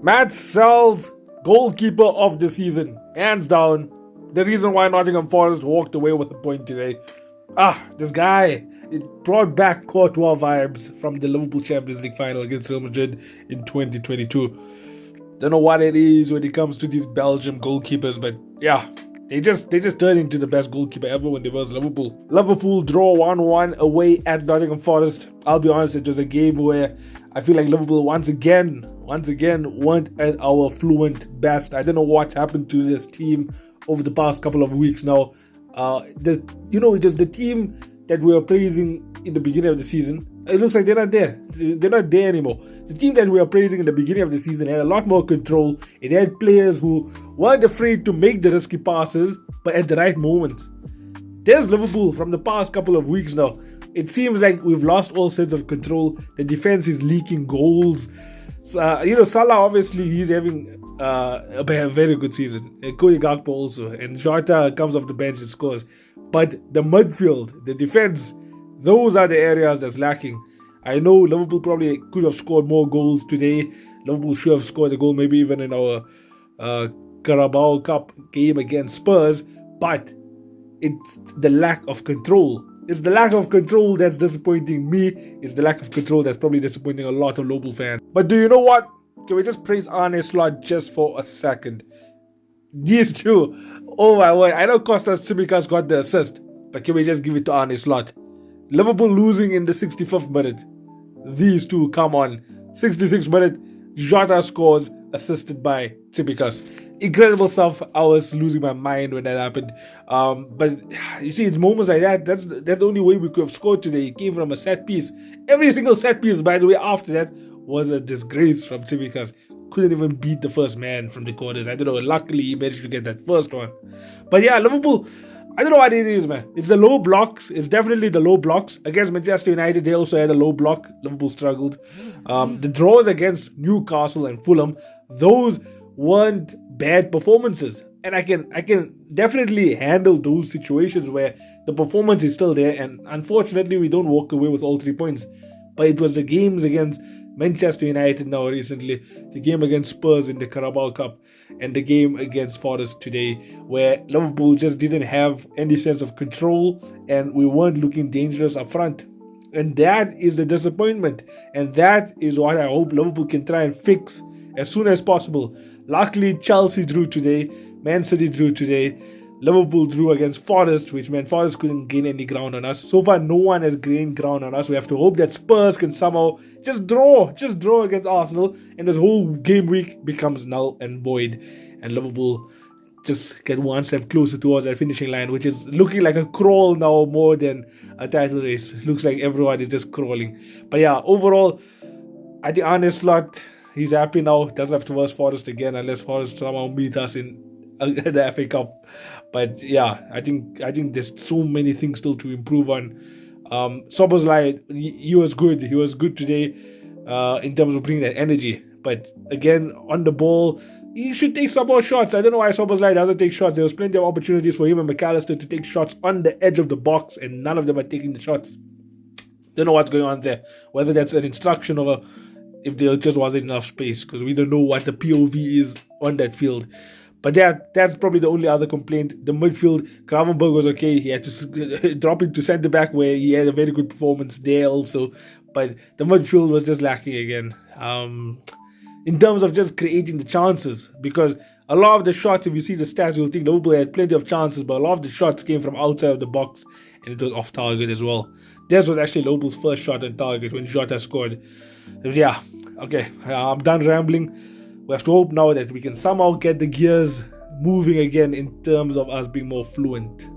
Matt Salah's goalkeeper of the season, hands down. The reason why Nottingham Forest walked away with a point today. This guy, it brought back Courtois vibes from the Liverpool Champions League final against Real Madrid in 2022. Don't know what it is when it comes to these Belgium goalkeepers, but yeah, they just turned into the best goalkeeper ever when they versus Liverpool. Liverpool draw 1-1 away at Nottingham Forest. I'll be honest, it was a game where I feel like Liverpool once again weren't at our fluent best. I don't know what's happened to this team over the past couple of weeks now. It was the team that we were praising in the beginning of the season. It looks like they're not there. They're not there anymore. The team that we were praising in the beginning of the season had a lot more control. It had players who weren't afraid to make the risky passes, but at the right moments. There's Liverpool from the past couple of weeks now. It seems like we've lost all sense of control. The defense is leaking goals. Salah, obviously, he's having a very good season. Cody Gakpo also. And Jota comes off the bench and scores. But the midfield, the defense, those are the areas that's lacking. I know Liverpool probably could have scored more goals today. Liverpool should have scored a goal maybe even in our Carabao Cup game against Spurs. But it's the lack of control. It's the lack of control that's disappointing me. It's the lack of control that's probably disappointing a lot of Liverpool fans. But do you know what? Can we just praise Arne Slot just for a second? These two, oh my word. I know Kostas Tsimikas got the assist, but can we just give it to Arne Slot? Liverpool losing in the 65th minute. These two, come on. 66th minute, Jota scores, assisted by Tsimikas. Incredible stuff. I was losing my mind when that happened. But you see, it's moments like that. That's the only way we could have scored today. It came from a set piece. Every single set piece, by the way, after that was a disgrace from Tsimikas. Couldn't even beat the first man from the corners. I don't know. Luckily, he managed to get that first one. But yeah, Liverpool, I don't know what it is, man. It's the low blocks. It's definitely the low blocks. Against Manchester United, they also had a low block. Liverpool struggled. The draws against Newcastle and Fulham, those weren't bad performances. And I can definitely handle those situations where the performance is still there. And unfortunately, we don't walk away with all 3 points. But it was the games against Manchester United now recently, the game against Spurs in the Carabao Cup, and the game against Forest today, where Liverpool just didn't have any sense of control and we weren't looking dangerous up front. And that is the disappointment. And that is what I hope Liverpool can try and fix as soon as possible. Luckily, Chelsea drew today, Man City drew today, Liverpool drew against Forest, which meant Forest couldn't gain any ground on us. So far, no one has gained ground on us. We have to hope that Spurs can somehow just draw against Arsenal, and this whole game week becomes null and void. And Liverpool just get one step closer towards that finishing line, which is looking like a crawl now more than a title race. Looks like everyone is just crawling. But yeah, overall, I think Arne Slot, he's happy now. Doesn't have to verse Forest again unless Forest somehow meet us in the FA Cup. But yeah, I think there's so many things still to improve on. Szoboszlai, he was good. He was good today in terms of bringing that energy. But again, on the ball, he should take some more shots. I don't know why Szoboszlai doesn't take shots. There was plenty of opportunities for him and Mac Allister to take shots on the edge of the box, and none of them are taking the shots. Don't know what's going on there. Whether that's an instruction or if there just wasn't enough space, because we don't know what the POV is on that field. But that's probably the only other complaint. The midfield, Gravenberch was okay. He had to drop into centre back where he had a very good performance there also. But the midfield was just lacking again. In terms of just creating the chances, because a lot of the shots, if you see the stats, you'll think Liverpool had plenty of chances, but a lot of the shots came from outside of the box, and it was off target as well. This was actually Liverpool's first shot on target when Jota scored. Yeah, okay, I'm done rambling. We have to hope now that we can somehow get the gears moving again in terms of us being more fluent.